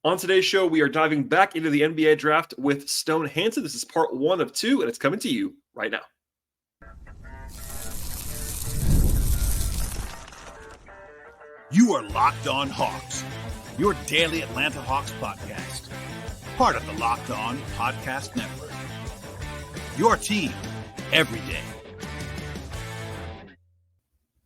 On today's show, we are diving back into the NBA draft with Stone Hansen. This is part 1 of 2, and it's coming to you right now. You are Locked On Hawks, your daily Atlanta Hawks podcast. Part of the Locked On Podcast Network. Your team every day.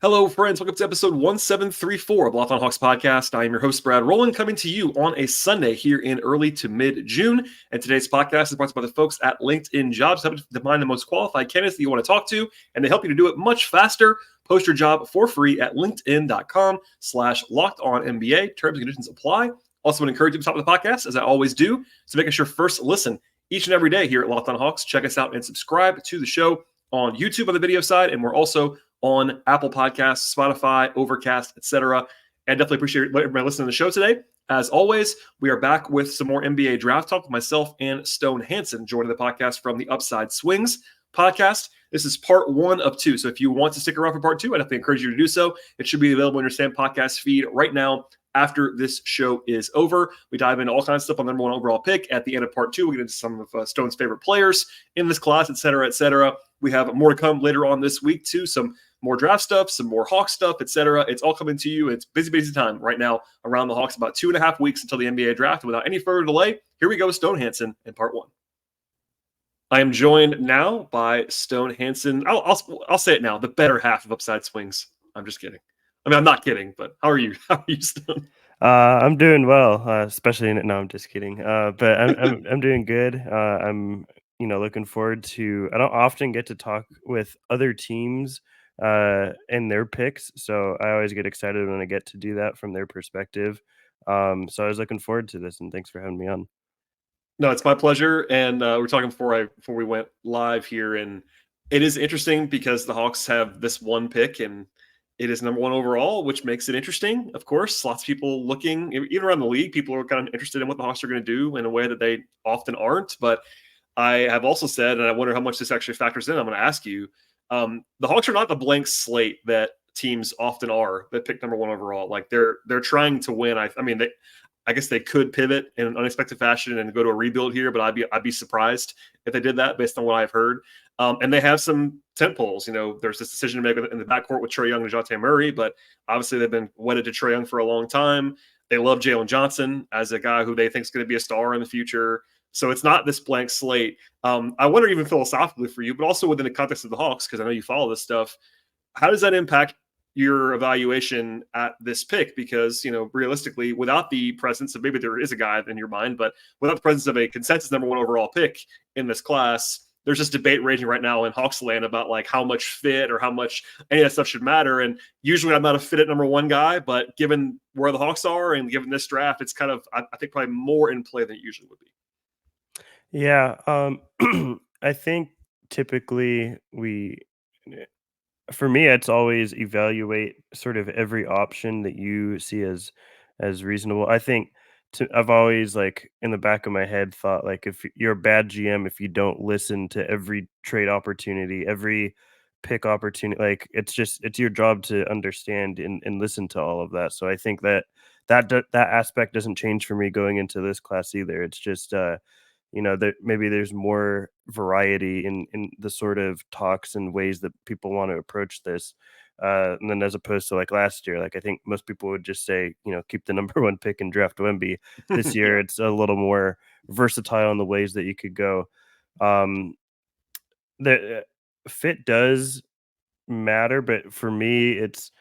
Hello, friends. Welcome to episode 1734 of Locked On Hawks podcast. I am your host, Brad Rowland, coming to you on a Sunday here in early to mid-June. And today's podcast is brought to you by the folks at LinkedIn Jobs, helping to find the most qualified candidates that you want to talk to, and they help you to do it much faster. Post your job for free at linkedin.com/lockedonnba. Terms and conditions apply. Also, want to encourage you to top of the podcast, as I always do. So make sure first listen each and every day here at Locked On Hawks. Check us out and subscribe to the show on YouTube on the video side, and we're also on Apple Podcasts, Spotify, Overcast, etc. And definitely appreciate everybody listening to the show today. As always, we are back with some more NBA draft talk with myself and Stone Hansen, joining the podcast from the Upside Swings podcast. This is part 1 of 2. So if you want to stick around for part 2, I'd definitely encourage you to do so. It should be available in your Stan podcast feed right now after this show is over. We dive into all kinds of stuff on the number 1 overall pick. At the end of part 2, we get into some of Stone's favorite players in this class, etc., etc. We have more to come later on this week, too. Some more draft stuff, some more Hawks stuff, etc. It's all coming to you. It's busy time right now around the Hawks. About 2.5 weeks until the NBA draft. And without any further delay, here we go with Stone Hansen in part 1. I am joined now by Stone Hansen. I'll say it now, the better half of Upside Swings. I'm just kidding. I mean, I'm not kidding, but how are you? How are you, Stone? I'm doing well, especially no, I'm just kidding. But I'm doing good. I'm looking forward to. I don't often get to talk with other teams and their picks, so I always get excited when I get to do that from their perspective. So I was looking forward to this, and thanks for having me on. No, it's my pleasure. And we were talking before we went live here, and it is interesting because the Hawks have this one pick, and it is number 1 overall, which makes it interesting. Of course, lots of people looking, even around the league, people are kind of interested in what the Hawks are going to do in a way that they often aren't. But I have also said, and I wonder how much this actually factors in, I'm going to ask you, the Hawks are not the blank slate that teams often are that pick number 1 overall. Like they're trying to win. I guess they could pivot in an unexpected fashion and go to a rebuild here, but I'd be surprised if they did that based on what I've heard. And they have some tent poles. There's this decision to make in the backcourt with Trae Young and Dejounte Murray, but obviously they've been wedded to Trae Young for a long time. They love Jalen Johnson as a guy who they think is going to be a star in the future. So it's not this blank slate. I wonder even philosophically for you, but also within the context of the Hawks, because I know you follow this stuff, how does that impact your evaluation at this pick? Because, realistically, without the presence of, maybe there is a guy in your mind, but without the presence of a consensus number 1 overall pick in this class, there's just debate raging right now in Hawks land about like how much fit or how much any of that stuff should matter. And usually I'm not a fit at number 1 guy, but given where the Hawks are and given this draft, it's kind of, I think, probably more in play than it usually would be. Yeah, I think typically for me, it's always evaluate sort of every option that you see as reasonable. I think I've always, like, in the back of my head thought, like, if you're a bad GM if you don't listen to every trade opportunity, every pick opportunity, like it's your job to understand and listen to all of that. So I think that aspect doesn't change for me going into this class either. It's just that maybe there's more variety in the sort of talks and ways that people want to approach this. And then as opposed to like last year, like I think most people would just say, keep the number 1 pick and draft Wemby. This year, It's a little more versatile in the ways that you could go. The fit does matter, but for me, it's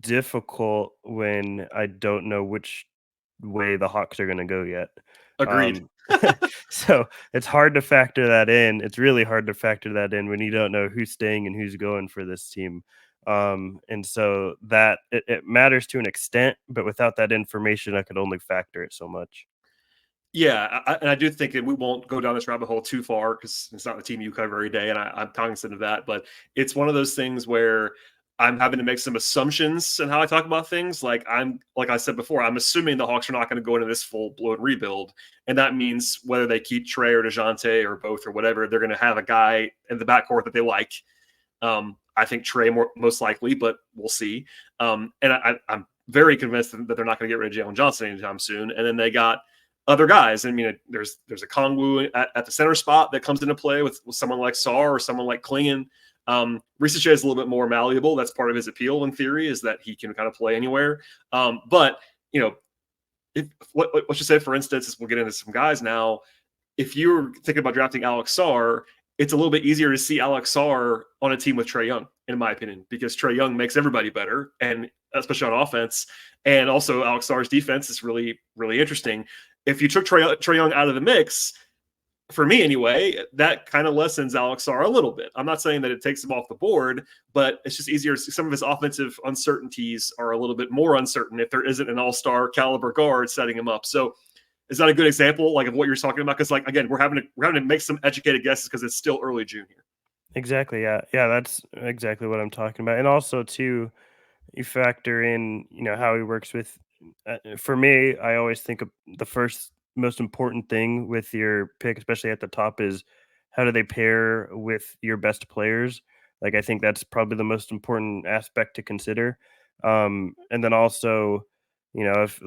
difficult when I don't know which way the Hawks are going to go yet. Agreed. So it's hard to factor that in. It's really hard to factor that in when you don't know who's staying and who's going for this team. And so that it matters to an extent, but without that information, I could only factor it so much. Yeah, and I do think that we won't go down this rabbit hole too far because it's not the team you cover every day, and I'm cognizant of that. But it's one of those things where I'm having to make some assumptions in how I talk about things. Like I said before, I'm assuming the Hawks are not going to go into this full-blown rebuild, and that means whether they keep Trae or Dejounte or both or whatever, they're going to have a guy in the backcourt that they like. I think Trae most likely, but we'll see. And I'm very convinced that they're not going to get rid of Jalen Johnson anytime soon. And then they got other guys. I mean, there's a Kongwu at the center spot that comes into play with someone like Sarr or someone like Clingan. Risacher is a little bit more malleable. That's part of his appeal in theory, is that he can kind of play anywhere. But let's just say, for instance, as we'll get into some guys now, if you're thinking about drafting Alex Sarr, it's a little bit easier to see Alex Sarr on a team with Trae Young, in my opinion, because Trae Young makes everybody better, and especially on offense. And also Alex Sarr's defense is really, really interesting. If you took Trae Young out of the mix, for me anyway, that kind of lessens Alex Sarr a little bit. I'm not saying that it takes him off the board, but it's just easier. Some of his offensive uncertainties are a little bit more uncertain if there isn't an all-star caliber guard setting him up. So is that a good example, like, of what you're talking about? Because, like, again, we're having to make some educated guesses because it's still early June here. Exactly. Yeah. That's exactly what I'm talking about. And also, too, you factor in, how he works with. For me, I always think of the first most important thing with your pick, especially at the top, is how do they pair with your best players. Like, I think that's probably the most important aspect to consider. And then also, if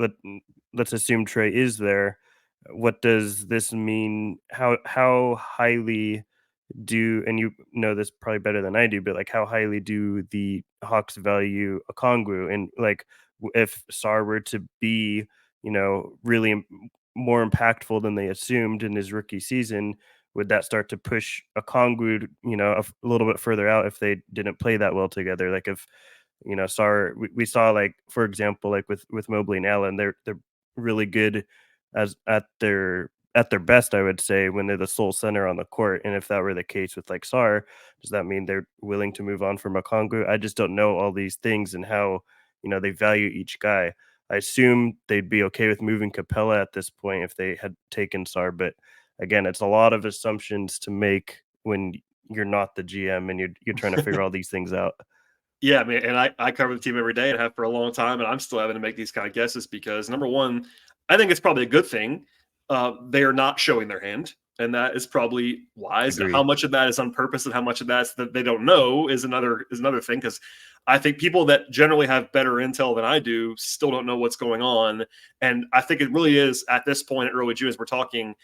let's assume Trae is there, what does this mean? How highly do, and you know this probably better than I do, but like, how highly do the Hawks value a Kongwu? And like, if Sarr were to be, really more impactful than they assumed in his rookie season, would that start to push a Kongwu, a little bit further out if they didn't play that well together? Like, if Sarr, we saw, like, for example, like with Mobley and Allen, they're really good as at their best, I would say, when they're the sole center on the court. And if that were the case with, like, Sarr, does that mean they're willing to move on from Okongwu? I just don't know all these things and how, they value each guy. I assume they'd be okay with moving Capella at this point if they had taken Sarr. But again, it's a lot of assumptions to make when you're not the GM and you're trying to figure all these things out. Yeah, I mean, and I cover the team every day and have for a long time, and I'm still having to make these kind of guesses because, number one, I think it's probably a good thing. They are not showing their hand, and that is probably wise. And how much of that is on purpose and how much of that is that they don't know is another thing, because I think people that generally have better intel than I do still don't know what's going on. And I think it really is, at this point in early June, as we're talking,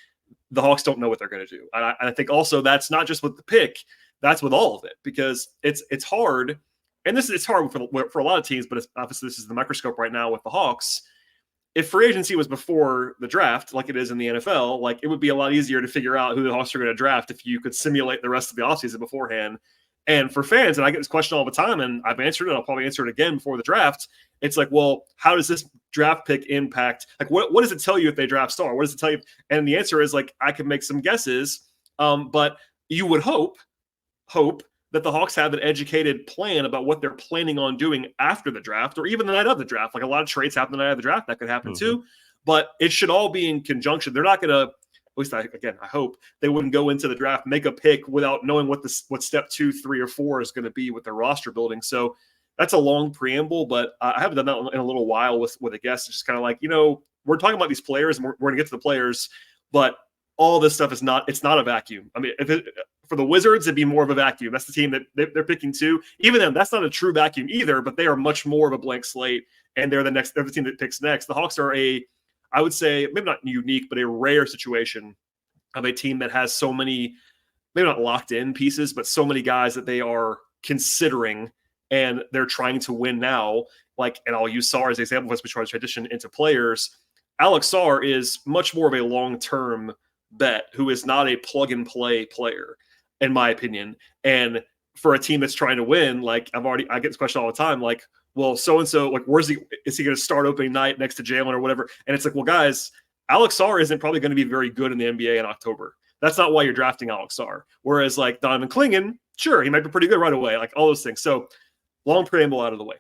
the Hawks don't know what they're going to do. And I think also that's not just with the pick, that's with all of it, because it's hard. And it's hard for a lot of teams, but obviously this is the microscope right now with the Hawks. If free agency was before the draft, like it is in the NFL, like, it would be a lot easier to figure out who the Hawks are going to draft if you could simulate the rest of the offseason beforehand. And for fans, and I get this question all the time, and I've answered it, I'll probably answer it again before the draft. It's like, well, how does this draft pick impact? Like, what does it tell you if they draft Sarr? What does it tell you? And the answer is, like, I can make some guesses, but you would hope that the Hawks have an educated plan about what they're planning on doing after the draft, or even the night of the draft. Like, a lot of trades happen the night of the draft. That could happen too, but it should all be in conjunction. They're not going to, at least I hope they wouldn't go into the draft, make a pick without knowing what step 2, 3, or 4 is going to be with their roster building. So that's a long preamble, but I haven't done that in a little while with a guest. It's just kind of like, we're talking about these players and we're going to get to the players, but all this stuff it's not a vacuum. I mean, for the Wizards, it'd be more of a vacuum. That's the team that they're picking too. Even then, that's not a true vacuum either, but they are much more of a blank slate, and they're the team that picks next. The Hawks are I would say, maybe not unique, but a rare situation of a team that has so many, maybe not locked in pieces, but so many guys that they are considering and they're trying to win now. Like, and I'll use Sarr as an example as we try to transition into players. Alex Sarr is much more of a long-term bet who is not a plug-and-play player, in my opinion. And for a team that's trying to win, like, I get this question all the time, like, well, so-and-so, like, is he going to start opening night next to Jalen or whatever? And it's like, well, guys, Alex Sarr isn't probably going to be very good in the NBA in October. That's not why you're drafting Alex Sarr. Whereas, like, Donovan Clingan, sure, he might be pretty good right away, like all those things. So long preamble out of the way.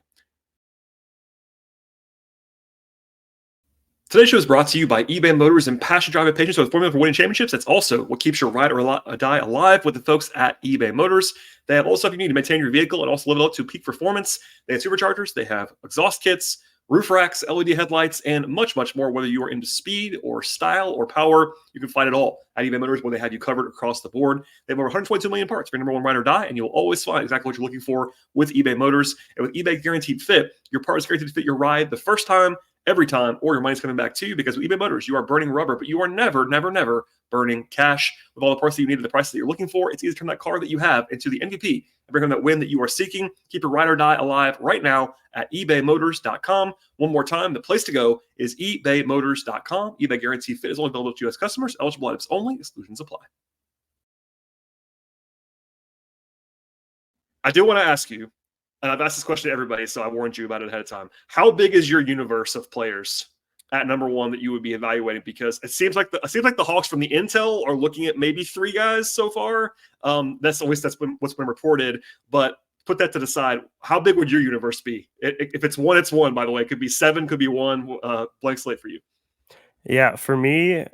Today's show is brought to you by eBay Motors and passion drive and patience. So the formula for winning championships, that's also what keeps your ride or die alive with the folks at eBay Motors. They have all the stuff you need to maintain your vehicle and also live it up to peak performance. They have superchargers, they have exhaust kits, roof racks, LED headlights, and much, much more. Whether you are into speed or style or power, you can find it all at eBay Motors, where they have you covered across the board. They have over 122 million parts for your number one ride or die, and you'll always find exactly what you're looking for with eBay Motors. And with eBay Guaranteed Fit, your part is guaranteed to fit your ride the first time, every time, or your money's coming back to you, because with eBay Motors, you are burning rubber, but you are never, never, never burning cash. With all the parts that you need at the price that you're looking for, it's easy to turn that car that you have into the MVP and bring home that win that you are seeking. Keep your ride or die alive right now at ebaymotors.com. One more time, the place to go is ebaymotors.com. eBay Guaranteed Fit is only available to U.S. customers. Eligible items only. Exclusions apply. I do want to ask you, and I've asked this question to everybody, so I warned you about it ahead of time. How big is your universe of players at number one that you would be evaluating? Because it seems like the Hawks from the intel are looking at maybe 3 guys so far. That's what's been reported. But put that to the side. How big would your universe be? If it's one, it's one. By the way, it could be 7, could be 1. Blank slate for you. Yeah, for me,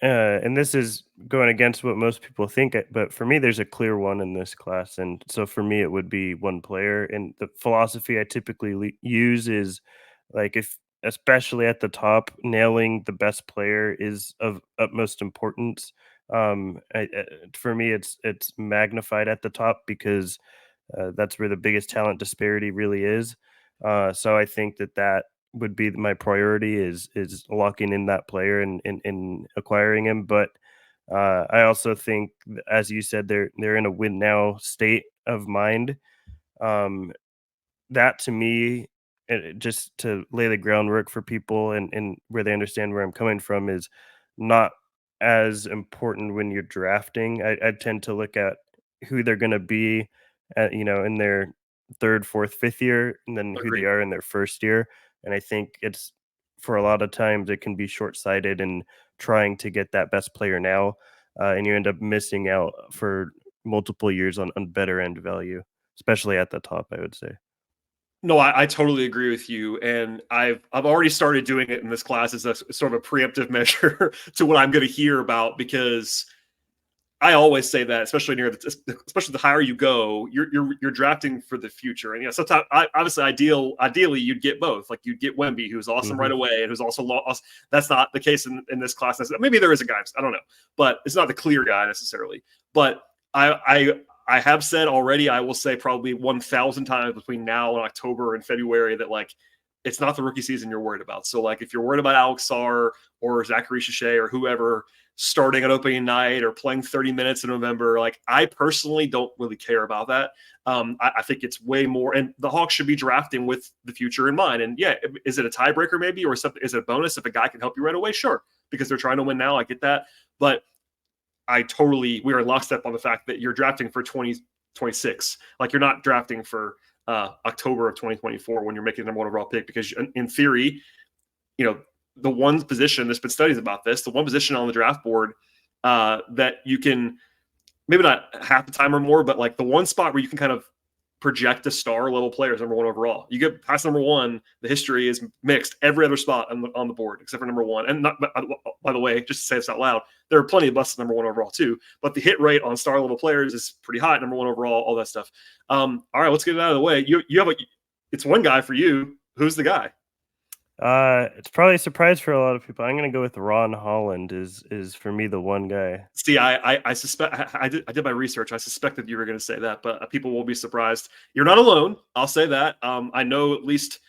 and this is going against what most people think, but for me, there's a clear one in this class, and so for me, it would be one player. And the philosophy I typically use is like, if especially at the top, nailing the best player is of utmost importance. For me, it's magnified at the top because that's where the biggest talent disparity really is. So I think that would be my priority is locking in that player and acquiring him. But I also think, as you said, they're in a win now state of mind. Um, that to me, just to lay the groundwork for people and where they understand where I'm coming from, is not as important when you're drafting. I tend to look at who they're going to be at, in their third, fourth, fifth year, and then who they Agreed. are in their first year. And I think it's, for a lot of times, it can be short sighted in trying to get that best player now, and you end up missing out for multiple years on better end value, especially at the top, I would say. No, I totally agree with you, and I've already started doing it in this class as a sort of a preemptive measure to what I'm going to hear about, because I always say that, especially especially the higher you go, you're drafting for the future. And sometimes, obviously, ideally, you'd get both. Like, you'd get Wemby, who's awesome right away, and who's also lost. That's not the case in this class. Maybe there is a guy, I don't know, but it's not the clear guy necessarily. But I have said already, I will say probably 1,000 times between now and October and February, that, like, it's not the rookie season you're worried about. So, like, if you're worried about Alex Sarr or Zaccharie Risacher or whoever starting at opening night or playing 30 minutes in November, like, I personally don't really care about that. I think it's way more, and the Hawks should be drafting with the future in mind. And yeah, is it a tiebreaker maybe, or something? Is it a bonus if a guy can help you right away? Sure, because they're trying to win now. I get that, but we are in lockstep on the fact that you're drafting for 2026. Like, you're not drafting for October of 2024 when you're making the number one overall pick, because in theory, the one position, there's been studies about this, the one position on the draft board that you can, maybe not half the time or more, but like the one spot where you can kind of project a star level player as number one overall. You get past number one, the history is mixed every other spot on the board except for number one. And not, by the way, just to say this out loud, there are plenty of busts number one overall too, but the hit rate on star level players is pretty high, number one overall, all that stuff. All right, let's get it out of the way. You have it's one guy for you. Who's the guy? It's probably a surprise for a lot of people. I'm gonna go with Ron Holland. Is for me the one guy. See, I suspect I did my research. I suspected you were going to say that, but people will be surprised. You're not alone. I'll say that. I know, at least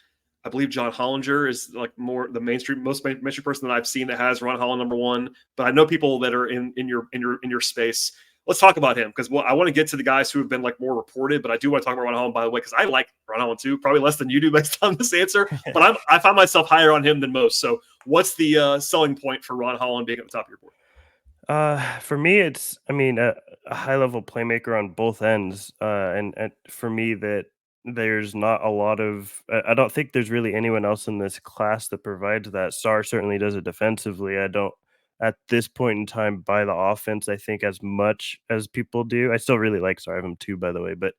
I believe John Hollinger is like more the most mainstream person that I've seen that has Ron Holland number one. But I know people that are in your space. Let's talk about him, because I want to get to the guys who have been like more reported, but I do want to talk about Ron Holland, by the way, because I like Ron Holland too, probably less than you do based on this answer, but I find myself higher on him than most. So what's the selling point for Ron Holland being at the top of your board? For me, it's, a high level playmaker on both ends, and for me, that there's not a lot of. I don't think there's really anyone else in this class that provides that. Sarr certainly does it defensively. I don't, at this point in time, buy the offense, I think, as much as people do. I still really like Sarr. I have him too, by the way, but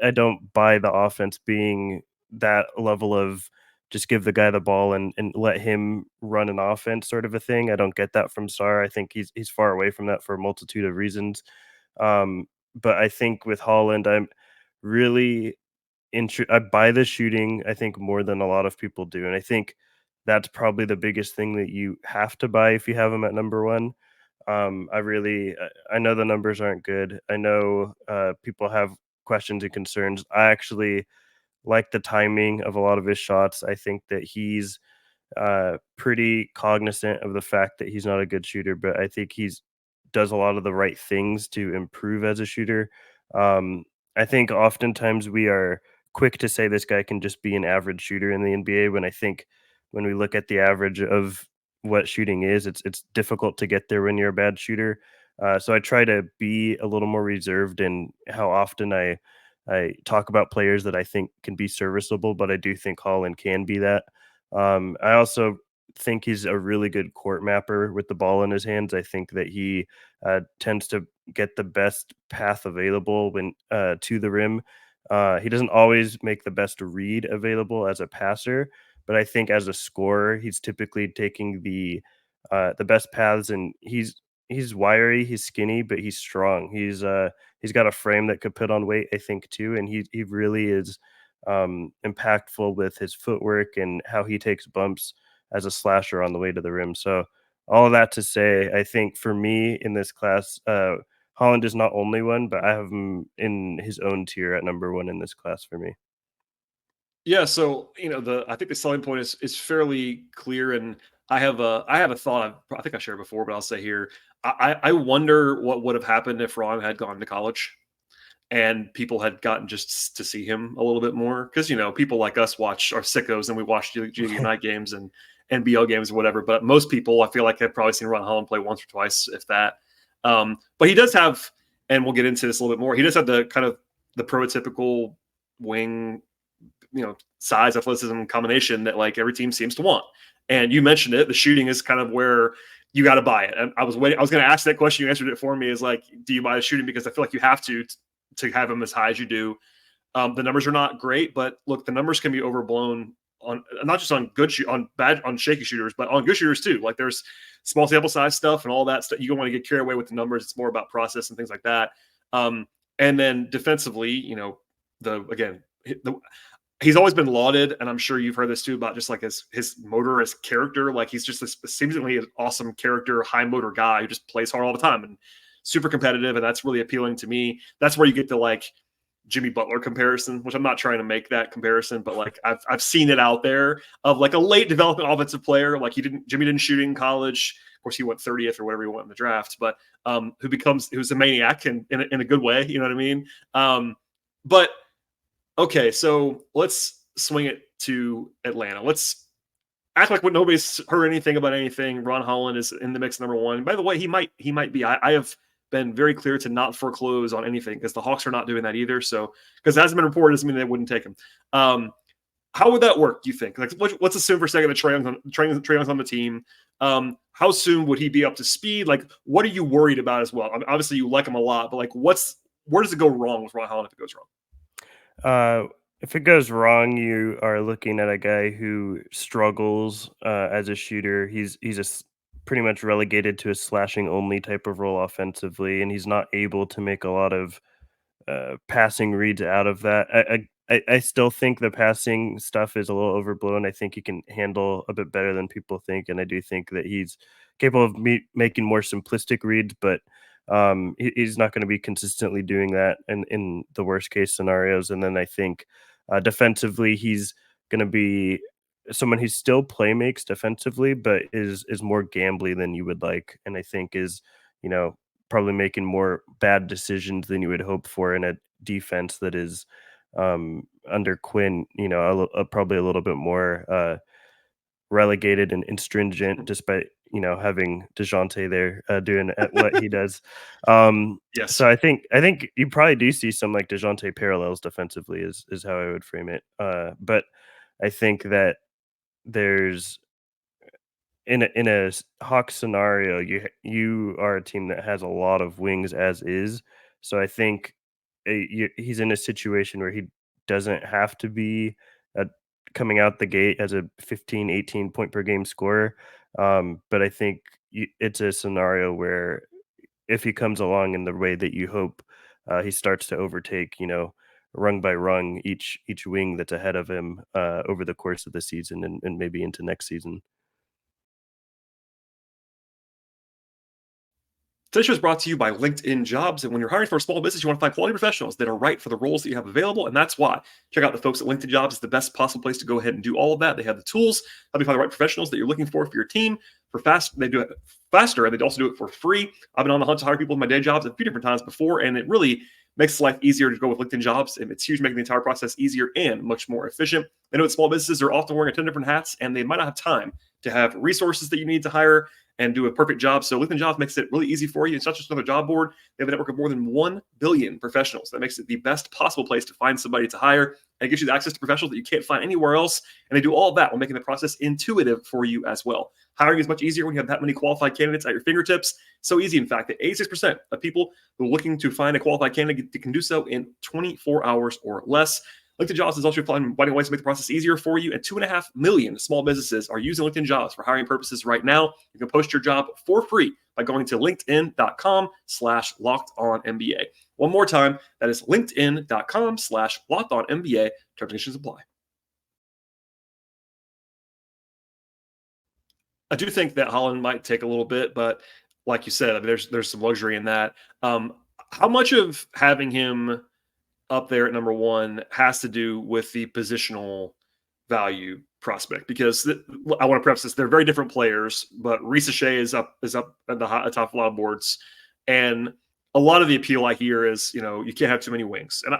I don't buy the offense being that level of just give the guy the ball and let him run an offense sort of a thing. I don't get that from Sarr. I think he's far away from that for a multitude of reasons. But I think with Holland, I'm really I buy the shooting, I think, more than a lot of people do. And I think that's probably the biggest thing that you have to buy if you have him at number one. I know the numbers aren't good. I know people have questions and concerns. I actually like the timing of a lot of his shots. I think that he's pretty cognizant of the fact that he's not a good shooter, but I think he's does a lot of the right things to improve as a shooter. Um, I think oftentimes we are quick to say this guy can just be an average shooter in the NBA. When I think when we look at the average of what shooting is, it's difficult to get there when you're a bad shooter. So I try to be a little more reserved in how often I talk about players that I think can be serviceable, but I do think Holland can be that. I also think he's a really good court mapper with the ball in his hands. I think that he tends to get the best path available when to the rim. He doesn't always make the best read available as a passer, but I think as a scorer, he's typically taking the best paths, and he's wiry, he's skinny, but he's strong. He's got a frame that could put on weight, I think, too, and he really is impactful with his footwork and how he takes bumps as a slasher on the way to the rim. So all of that to say, I think for me in this class, Holland is not only one, but I have him in his own tier at number one in this class for me. Yeah, so I think the selling point is fairly clear, and I have a thought I think I shared before, but I'll say here. I wonder what would have happened if Ron had gone to college and people had gotten just to see him a little bit more, because people like us watch our sickos and we watch JV night games and NBL games or whatever. But most people, I feel like, have probably seen Ron Holland play once or twice, if that. But he does have, and we'll get into this a little bit more. He does have the kind of the prototypical wing, size, athleticism combination that like every team seems to want. And you mentioned it. The shooting is kind of where you got to buy it. And I was waiting. I was going to ask that question. You answered it for me. Is like, do you buy the shooting? Because I feel like you have to have him as high as you do. The numbers are not great, but look, the numbers can be overblown on not just on on shaky shooters, but on good shooters too. Like there's small sample size stuff and all that stuff. You don't want to get carried away with the numbers. It's more about process and things like that. And then defensively, he's always been lauded, and I'm sure you've heard this too, about just like his motor, his character. Like he's just this seemingly an awesome character, high motor guy who just plays hard all the time and super competitive, and that's really appealing to me. That's where you get the like Jimmy Butler comparison, which I'm not trying to make that comparison, but like I've seen it out there of like a late development offensive player. Like Jimmy didn't shoot in college. Of course, he went 30th or whatever he went in the draft, but who's a maniac in a good way. You know what I mean? But okay, so let's swing it to Atlanta. Let's act like nobody's heard anything about anything. Ron Holland is in the mix, number one. By the way, he might be. I have been very clear to not foreclose on anything because the Hawks are not doing that either. So because it hasn't been reported doesn't mean they wouldn't take him. How would that work, do you think? Like, let's assume for a second that Trae Young's on the team. How soon would he be up to speed? Like, what are you worried about as well? I mean, obviously, you like him a lot, but like, where does it go wrong with Ron Holland if it goes wrong? If it goes wrong, you are looking at a guy who struggles as a shooter. He's pretty much relegated to a slashing only type of role offensively, and he's not able to make a lot of passing reads out of that. I still think the passing stuff is a little overblown. I think he can handle a bit better than people think, and I do think that he's capable of making more simplistic reads, but he's not going to be consistently doing that in the worst case scenarios. And then I think defensively, he's going to be someone who still play makes defensively, but is more gambly than you would like, and I think is probably making more bad decisions than you would hope for in a defense that is under Quinn, probably a little bit more relegated and stringent, despite having DeJounte there doing what he does. Yes. So I think you probably do see some like DeJounte parallels defensively is how I would frame it. But I think that there's in a Hawk scenario, you are a team that has a lot of wings as is. So I think he's in a situation where he doesn't have to be coming out the gate as a 15, 18 point per game scorer. But I think it's a scenario where if he comes along in the way that you hope, he starts to overtake, rung by rung each wing that's ahead of him over the course of the season and maybe into next season. Today's show is brought to you by LinkedIn Jobs. And when you're hiring for a small business, you want to find quality professionals that are right for the roles that you have available. And that's why. Check out the folks at LinkedIn Jobs. It's the best possible place to go ahead and do all of that. They have the tools, help you find the right professionals that you're looking for your team. They do it faster, and they also do it for free. I've been on the hunt to hire people in my day jobs a few different times before, and it really makes life easier to go with LinkedIn Jobs. And it's huge, making the entire process easier and much more efficient. I know that small businesses are often wearing a ton of different hats, and they might not have time to have resources that you need to hire and do a perfect job. So LinkedIn Jobs makes it really easy for you. It's not just another job board. They have a network of more than 1 billion professionals. That makes it the best possible place to find somebody to hire. And it gives you the access to professionals that you can't find anywhere else. And they do all of that while making the process intuitive for you as well. Hiring is much easier when you have that many qualified candidates at your fingertips. So easy, in fact, that 86% of people who are looking to find a qualified candidate can do so in 24 hours or less. LinkedIn Jobs is also finding ways to make the process easier for you, and 2.5 million small businesses are using LinkedIn Jobs for hiring purposes right now. You can post your job for free by going to linkedin.com/lockedonnba. One more time, that is linkedin.com/lockedonnba. Terms and conditions apply. I do think that Holland might take a little bit, but like you said, I mean, there's some luxury in that. How much of having him up there at number one has to do with the positional value prospect? Because I want to preface this: they're very different players, but Risacher is up at the top of a lot of boards, and a lot of the appeal I hear is, you can't have too many wings, and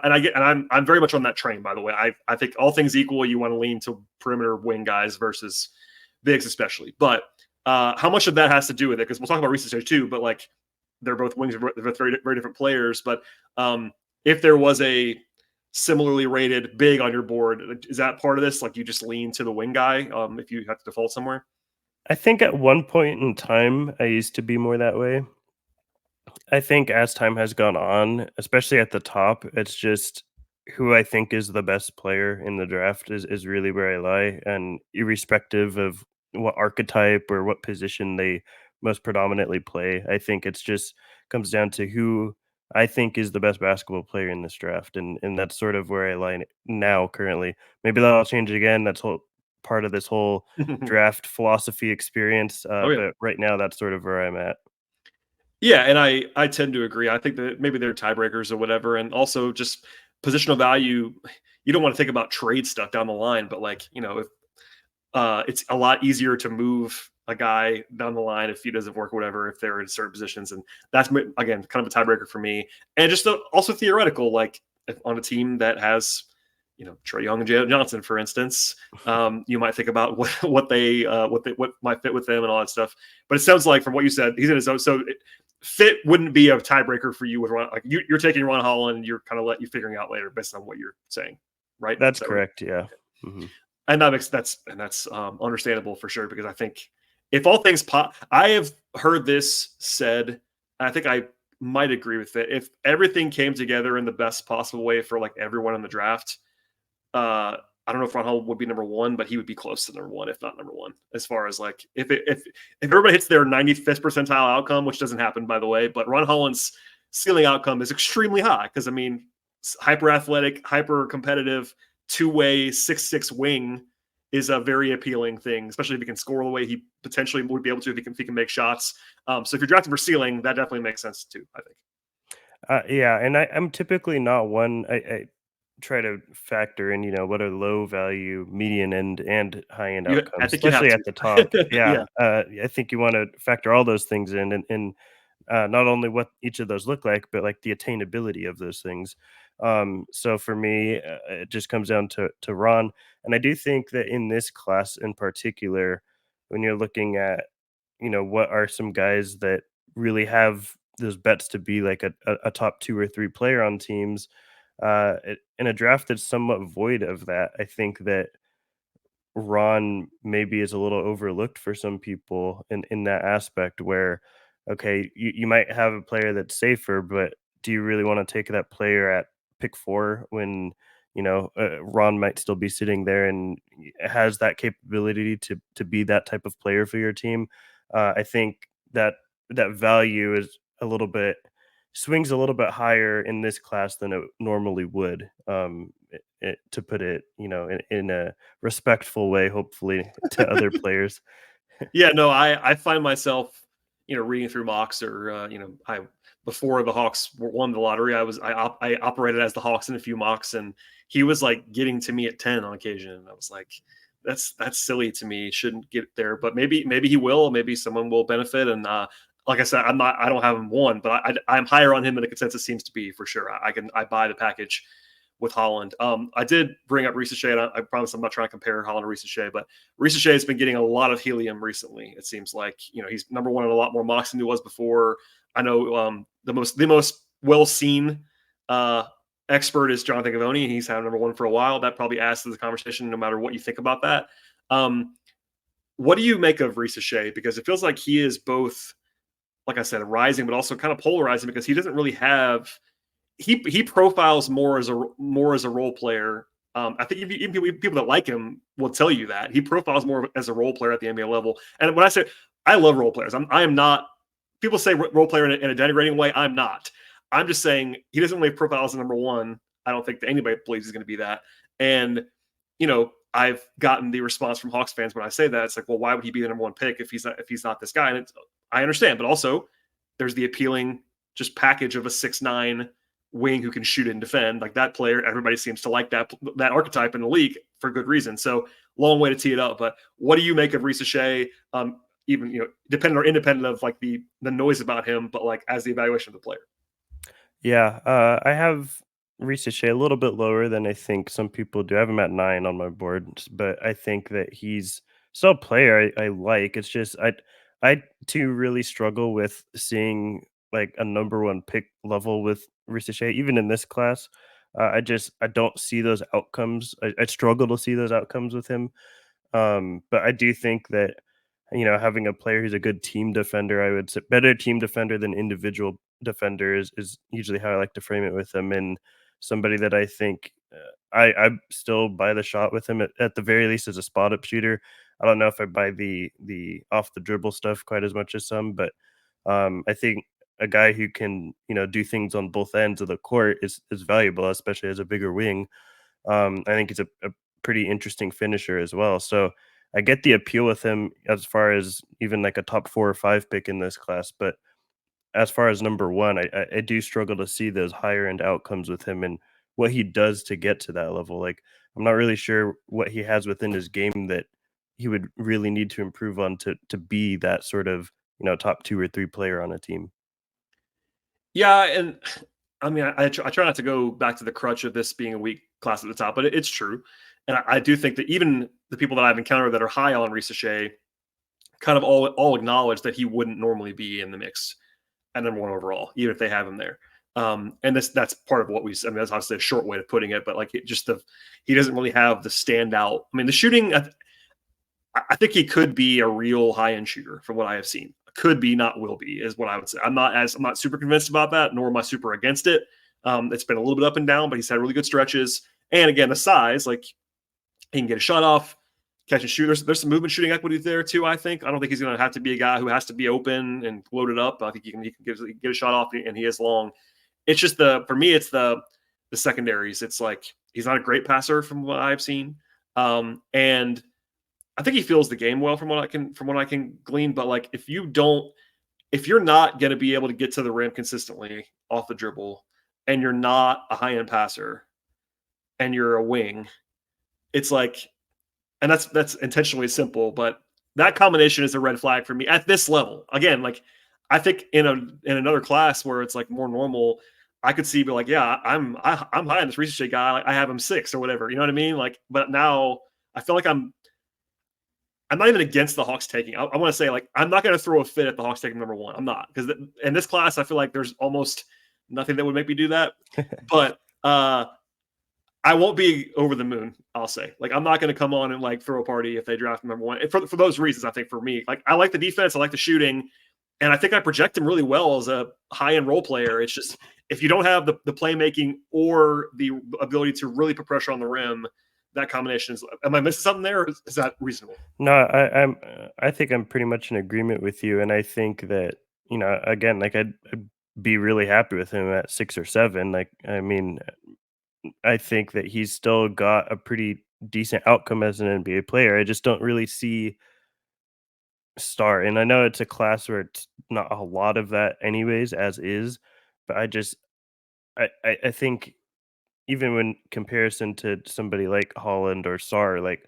I'm very much on that train. By the way, I think all things equal, you want to lean to perimeter wing guys versus bigs, especially. But how much of that has to do with it? Because we'll talk about Risacher too, but like they're both wings, they're both very, very different players, but if there was a similarly rated big on your board, is that part of this? Like you just lean to the wing guy if you have to default somewhere? I think at one point in time, I used to be more that way. I think as time has gone on, especially at the top, it's just who I think is the best player in the draft is really where I lie. And irrespective of what archetype or what position they most predominantly play, I think it's just comes down to who I think is the best basketball player in this draft. And that's sort of where I lie now currently. Maybe that'll change again. That's whole part of this whole draft philosophy experience. Oh yeah. But right now that's sort of where I'm at. Yeah, and I tend to agree. I think that maybe they're tiebreakers or whatever, and also just positional value. You don't want to think about trade stuff down the line, but like if it's a lot easier to move a guy down the line if he doesn't work or whatever, if they're in certain positions, and that's again kind of a tiebreaker for me. And just also theoretical, like if on a team that has Trae Young and Jalen Johnson, for instance, you might think about what might fit with them and all that stuff. But it sounds like from what you said, he's in his own. So fit wouldn't be a tiebreaker for you with Ron. Like you're taking Ron Holland, and you're kind of let you figuring out later based on what you're saying, right? That's correct. Yeah. Mm-hmm. And that's understandable for sure, because I think if all things I have heard this said, and I think I might agree with it. If everything came together in the best possible way for like everyone in the draft, I don't know if Ron Holland would be number one, but he would be close to number one, if not number one, as far as like if everybody hits their 95th percentile outcome, which doesn't happen, by the way, but Ron Holland's ceiling outcome is extremely high because I mean, hyper athletic, hyper competitive, two-way 6'6" wing is a very appealing thing, especially if he can score the way he potentially would be able to if he can make shots. So if you're drafting for ceiling, that definitely makes sense too, I think. Yeah, and I'm typically not one. I try to factor in, what are low value, median and high end outcomes, I think especially at the top. Yeah, yeah. I think you want to factor all those things in, and not only what each of those look like, but like the attainability of those things. So for me, it just comes down to Ron, and I do think that in this class in particular, when you're looking at, what are some guys that really have those bets to be like a top 2 or 3 player on teams, in a draft that's somewhat void of that, I think that Ron maybe is a little overlooked for some people in that aspect where, okay, you might have a player that's safer, but do you really want to take that player at pick 4 when, Ron might still be sitting there and has that capability to be that type of player for your team? I think that value is a little bit swings a little bit higher in this class than it normally would. To put it, in a respectful way, hopefully to other players. Yeah, no, I find myself, reading through mocks or I before the Hawks won the lottery, I operated as the Hawks in a few mocks, and he was like getting to me at 10 on occasion, and I was like, that's silly to me. Shouldn't get there, but maybe he will. Maybe someone will benefit. And like I said, I don't have him one, but I'm higher on him than the consensus seems to be for sure. I buy the package with Holland. I did bring up Risacher, and I promise I'm not trying to compare Holland to Risacher, but Risacher has been getting a lot of helium recently. It seems like he's number one in a lot more mocks than he was before. I know the most well seen expert is Jonathan Gavoni, and he's had number one for a while. That probably adds to the conversation, no matter what you think about that. What do you make of Risacher? Because it feels like he is both, like I said, rising, but also kind of polarizing, because he doesn't really have. He profiles more as a role player. I think even people that like him will tell you that he profiles more as a role player at the NBA level. And when I say I love role players, I am not. People say role player in a denigrating way. I'm not. I'm just saying he doesn't really profile as a number one. I don't think that anybody believes he's going to be that. And I've gotten the response from Hawks fans when I say that. It's like, well, why would he be the number one pick if he's not this guy? And I understand, but also there's the appealing just package of a 6'9" wing who can shoot and defend. Like that player, everybody seems to like that archetype in the league for good reason. So long way to tee it up. But what do you make of Risacher? Even dependent or independent of like the noise about him, but like as the evaluation of the player. Yeah, I have Risacher a little bit lower than I think some people do. I have him at 9 on my board, but I think that he's still a player I like. It's just I too really struggle with seeing like a number one pick level with Risacher, even in this class. I don't see those outcomes. I struggle to see those outcomes with him. But I do think that having a player who's a good team defender, I would say better team defender than individual defender is usually how I like to frame it with him, and somebody that I think I still buy the shot with him at the very least as a spot up shooter. I don't know if I buy the off the dribble stuff quite as much as some, but I think a guy who can do things on both ends of the court is valuable, especially as a bigger wing. I think he's a pretty interesting finisher as well. So I get the appeal with him as far as even like a top 4 or 5 pick in this class, but as far as number one, I do struggle to see those higher end outcomes with him and what he does to get to that level. Like I'm not really sure what he has within his game that he would really need to improve on to be that sort of top 2 or 3 player on a team. Yeah, and I mean, I try not to go back to the crutch of this being a weak class at the top, but it's true. And I do think that even the people that I've encountered that are high on Risacher kind of all acknowledge that he wouldn't normally be in the mix at number one overall, even if they have him there. And that's part of what that's obviously a short way of putting it, but like he doesn't really have the standout. I mean, the shooting, I think he could be a real high end shooter from what I have seen. Could be, not will be, is what I would say. I'm not super convinced about that, nor am I super against it. It's been a little bit up and down, but he's had really good stretches. And again, the size, like he can get a shot off, catch and shoot. There's some movement shooting equity there too, I think. I don't think he's going to have to be a guy who has to be open and loaded up. I think he can get a shot off, and he is long. It's just for me, it's the secondaries. It's like he's not a great passer from what I've seen. And I think he feels the game well from what I can glean. But like if you're not going to be able to get to the rim consistently off the dribble, and you're not a high end passer, and you're a wing, it's like, and that's intentionally simple, but that combination is a red flag for me at this level. Again, like I think in another class where it's like more normal, I could see be like, yeah, I'm high on this Risacher guy. Like I have him 6 or whatever. You know what I mean? Like, but now I feel like I'm not even against the Hawks taking. I want to say like I'm not going to throw a fit at the Hawks taking number one. I'm not, because in this class I feel like there's almost nothing that would make me do that. But I won't be over the moon. I'll say like I'm not going to come on and like throw a party if they draft number one. And for those reasons, I think for me, like I like the defense, I like the shooting, and I think I project him really well as a high end role player. It's just if you don't have the playmaking or the ability to really put pressure on the rim, that combination is. Am I missing something there? Or is that reasonable? No, I think I'm pretty much in agreement with you, and I think that again, like I'd be really happy with him at 6 or 7. Like I mean, I think that he's still got a pretty decent outcome as an NBA player. I just don't really see Sarr, and I know it's a class where it's not a lot of that anyways, as is. But I think even when comparison to somebody like Holland or Sarr, like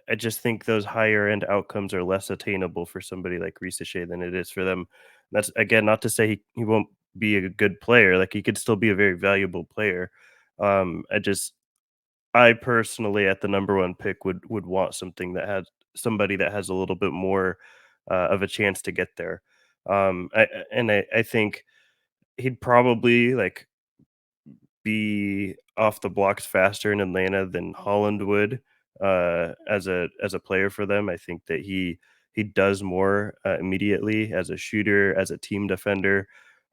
I just think those higher end outcomes are less attainable for somebody like Risacher than it is for them. That's again not to say he won't be a good player. Like he could still be a very valuable player. I personally at the number one pick would want somebody that has a little bit more of a chance to get there. I think he'd probably like be off the blocks faster in Atlanta than Holland would, as a player for them. I think that he does more, immediately as a shooter, as a team defender,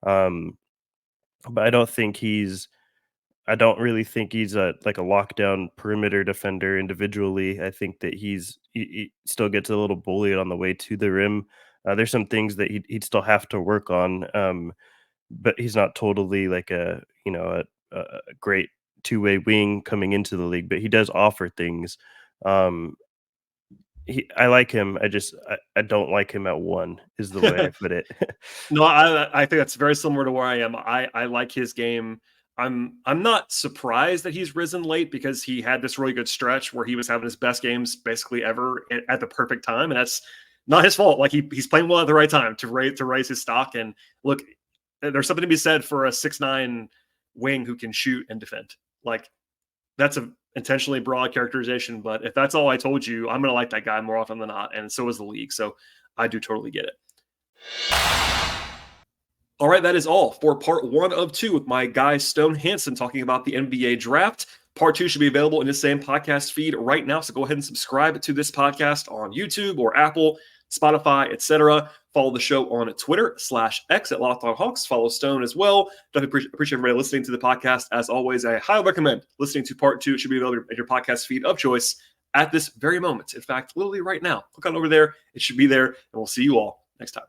but I don't really think he's a like a lockdown perimeter defender individually. I think that he still gets a little bullied on the way to the rim. There's some things that he'd still have to work on, but he's not totally like a great two-way wing coming into the league, but he does offer things. Um, I like him. I don't like him at one is the way I put it. No, I think that's very similar to where I am. I like his game. I'm not surprised that he's risen late because he had this really good stretch where he was having his best games basically ever at the perfect time, and that's not his fault. Like he's playing well at the right time to raise his stock. And look, there's something to be said for a 6'9" wing who can shoot and defend. Like that's a intentionally broad characterization, but if that's all I told you, I'm going to like that guy more often than not, and so is the league. So I do totally get it. All right, that is all for part 1 of 2 with my guy Stone Hansen talking about the NBA draft. Part 2 should be available in the same podcast feed right now, so go ahead and subscribe to this podcast on YouTube or Apple, Spotify, etc. Follow the show on Twitter/X at Locked On Hawks. Follow Stone as well. Definitely appreciate everybody listening to the podcast. As always, I highly recommend listening to part 2. It should be available in your podcast feed of choice at this very moment. In fact, literally right now. Click on over there. It should be there, and we'll see you all next time.